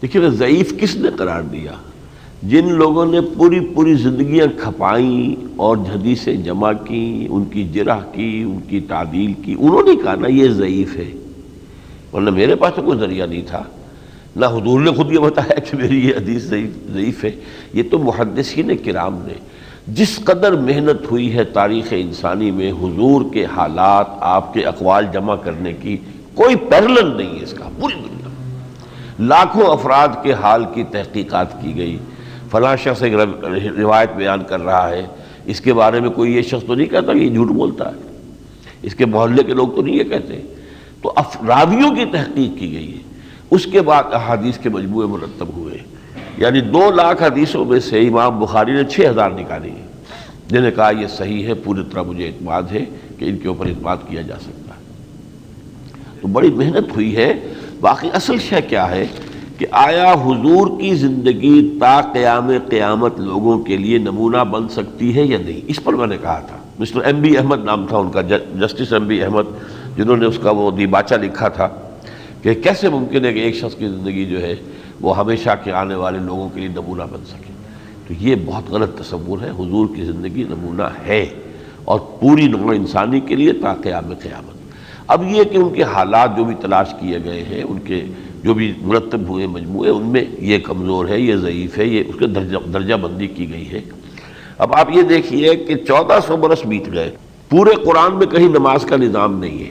دیکھیے ضعیف کس نے قرار دیا؟ جن لوگوں نے پوری زندگیاں کھپائیں اور حدیثیں جمع کی، ان کی جرح کی، ان کی تعدیل کی، انہوں نے کہا نا یہ ضعیف ہے، ورنہ میرے پاس تو کوئی ذریعہ نہیں تھا، نہ حضور نے خود یہ بتایا کہ میری یہ حدیث ضعیف ہے۔ یہ تو محدثین کرام نے جس قدر محنت ہوئی ہے تاریخ انسانی میں حضور کے حالات، آپ کے اقوال جمع کرنے کی، کوئی پیرلل نہیں ہے اس کا پوری دنیا میں۔ لاکھوں افراد کے حال کی تحقیقات کی گئی، فلاں شخص ایک روایت بیان کر رہا ہے، اس کے بارے میں کوئی یہ شخص تو نہیں کہتا کہ یہ جھوٹ بولتا ہے، اس کے محلے کے لوگ تو نہیں یہ کہتے، تو راویوں کی تحقیق کی گئی ہے۔ اس کے بعد احادیث کے مجموعے مرتب ہوئے، یعنی 2,00,000 حدیثوں میں سے امام بخاری نے 6,000 نکالی ہیں، جنہیں کہا یہ صحیح ہے، پوری طرح مجھے اعتماد ہے کہ ان کے اوپر اعتماد کیا جا سکتا ہے۔ تو بڑی محنت ہوئی ہے۔ باقی اصل شے کیا ہے کہ آیا حضور کی زندگی تا قیام قیامت لوگوں کے لیے نمونہ بن سکتی ہے یا نہیں؟ اس پر میں نے کہا تھا، مسٹر ایم بی احمد نام تھا ان کا، جسٹس ایم بی احمد، جنہوں نے اس کا وہ دیباچہ لکھا تھا کہ کیسے ممکن ہے کہ ایک شخص کی زندگی جو ہے وہ ہمیشہ کے آنے والے لوگوں کے لیے نمونہ بن سکے۔ تو یہ بہت غلط تصور ہے، حضور کی زندگی نمونہ ہے اور پوری نوع انسانی کے لیے تا قیام قیامت۔ اب یہ کہ ان کے حالات جو بھی تلاش کیے گئے ہیں، ان کے جو بھی مرتب ہوئے مجموعے، ان میں یہ کمزور ہے، یہ ضعیف ہے، یہ اس کے درجہ بندی کی گئی ہے۔ اب آپ یہ دیکھیے کہ 1400 برس بیت گئے، پورے قرآن میں کہیں نماز کا نظام نہیں ہے،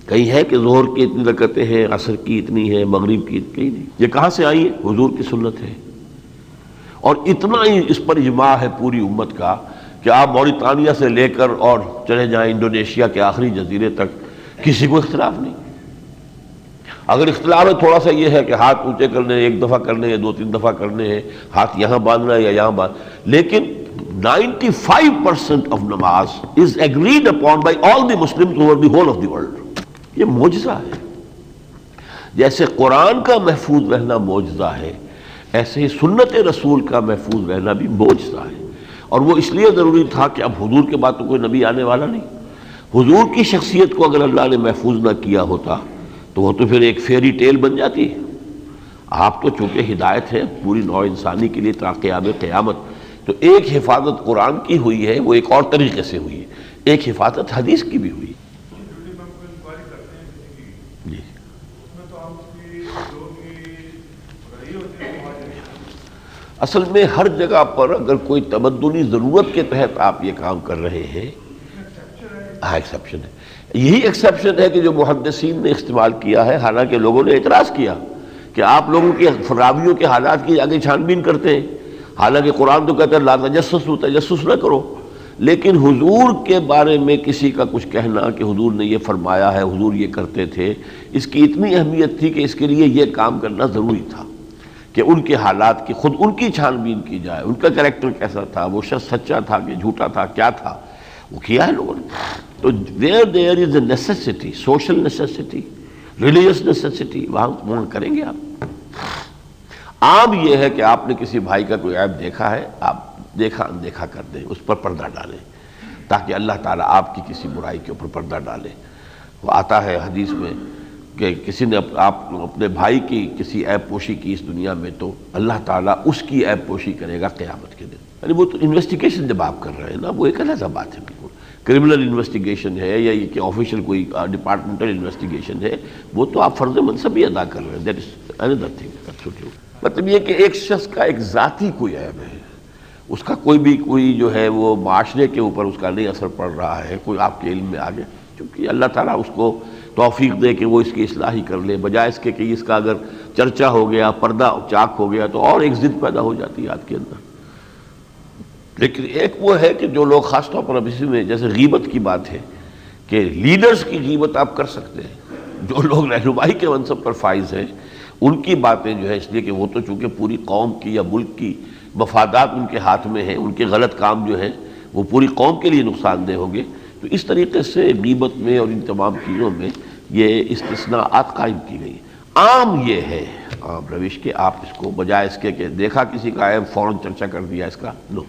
کہیں ہے کہ ظہر کی اتنی رکعتیں ہیں، عصر کی اتنی ہے، مغرب کی اتنی نہیں۔ یہ کہاں سے آئی ہے؟ حضور کی سنت ہے، اور اتنا ہی اس پر اجماع ہے پوری امت کا کہ آپ موریتانیہ سے لے کر اور چلے جائیں انڈونیشیا کے آخری جزیرے تک، کسی کو اختلاف نہیں۔ اگر اختلاف ہے تھوڑا سا یہ ہے کہ ہاتھ اونچے کرنے، 1 دفعہ کرنے ہیں، 2-3 دفعہ کرنے ہیں، ہاتھ یہاں باندھنا ہے یا یہاں لیکن 95% of namaz is agreed upon by all the Muslims over the whole of the world۔ یہ معجزہ ہے۔ جیسے قرآن کا محفوظ رہنا معجزہ ہے، ایسے ہی سنت رسول کا محفوظ رہنا بھی معجزہ ہے، اور وہ اس لیے ضروری تھا کہ اب حضور کے بعد تو کوئی نبی آنے والا نہیں۔ حضور کی شخصیت کو اگر اللہ نے محفوظ نہ کیا ہوتا تو وہ تو پھر ایک فیری ٹیل بن جاتی ہے۔ آپ تو چونکہ ہدایت ہے پوری نوع انسانی کے لیے تا قیام قیامت، تو ایک حفاظت قرآن کی ہوئی ہے، وہ ایک اور طریقے سے ہوئی ہے، ایک حفاظت حدیث کی بھی ہوئی ہے۔ جی اصل میں ہر جگہ پر اگر کوئی تمدنی ضرورت کے تحت آپ یہ کام کر رہے ہیں، ہاں ایکسیپشن ہے۔ یہی ایکسیپشن ہے کہ جو محدثین نے استعمال کیا ہے، حالانکہ لوگوں نے اعتراض کیا کہ آپ لوگوں کے راویوں کے حالات کی آگے چھان بین کرتے ہیں، حالانکہ قرآن تو کہتا ہے لا تجسسوا، تجسس نہ کرو، لیکن حضور کے بارے میں کسی کا کچھ کہنا کہ حضور نے یہ فرمایا ہے، حضور یہ کرتے تھے، اس کی اتنی اہمیت تھی کہ اس کے لیے یہ کام کرنا ضروری تھا کہ ان کے حالات کی خود ان کی چھان بین کی جائے، ان کا کریکٹر کیسا تھا، وہ شخص سچا تھا کہ جھوٹا تھا، کیا تھا، وہ کیا ہے لوگوں نے۔ تو where there is a necessity, social necessity, religious necessity، وہاں کریں گے آپ۔ عام یہ ہے کہ آپ نے کسی بھائی کا کوئی عیب دیکھا ہے، آپ دیکھا اندیکھا کر دیں، اس پر پردہ ڈالیں تاکہ اللہ تعالیٰ آپ کی کسی برائی کے اوپر پردہ ڈالے۔ وہ آتا ہے حدیث میں کہ کسی نے آپ اپنے بھائی کی کسی عیب پوشی کی اس دنیا میں تو اللہ تعالیٰ اس کی عیب پوشی کرے گا قیامت کے دن۔ یعنی وہ تو انویسٹیگیشن جب آپ کر رہے ہیں نا، وہ ایک علیحدہ بات ہے، بالکل کرمنل انویسٹیگیشن ہے یا یہ کہ آفیشیل کوئی ڈپارٹمنٹل انویسٹیگیشن ہے، وہ تو آپ فرض منصب ہی ادا کر رہے ہیں، دیٹ از another thing۔ مطلب یہ کہ ایک شخص کا ایک ذاتی کوئی عیب ہے، اس کا کوئی جو ہے وہ معاشرے کے اوپر اس کا نہیں اثر پڑ رہا ہے، کوئی آپ کے علم میں آگے، چونکہ اللہ تعالیٰ اس کو توفیق دے کہ وہ اس کی اصلاح ہی کر لے، بجائے اس کے کہ اس کا اگر چرچا ہو گیا، پردہ چاک ہو گیا تو اور ایک ضد پیدا ہو جاتی ہے آپ کے اندر۔ لیکن ایک وہ ہے کہ جو لوگ خاص طور پر اب اسی میں جیسے غیبت کی بات ہے کہ لیڈرز کی غیبت آپ کر سکتے ہیں، جو لوگ رہنمائی کے منصب پر فائز ہیں ان کی باتیں جو ہے، اس لیے کہ وہ تو چونکہ پوری قوم کی یا ملک کی مفادات ان کے ہاتھ میں ہیں، ان کے غلط کام جو ہیں وہ پوری قوم کے لیے نقصان دہ ہوں گے، تو اس طریقے سے غیبت میں اور ان تمام چیزوں میں یہ استثناءات قائم کی گئی۔ عام یہ ہے، عام روش کہ آپ اس کو بجائے اس کے کہ دیکھا کسی کا عیب فوراً چرچا کر دیا اس کا، نو۔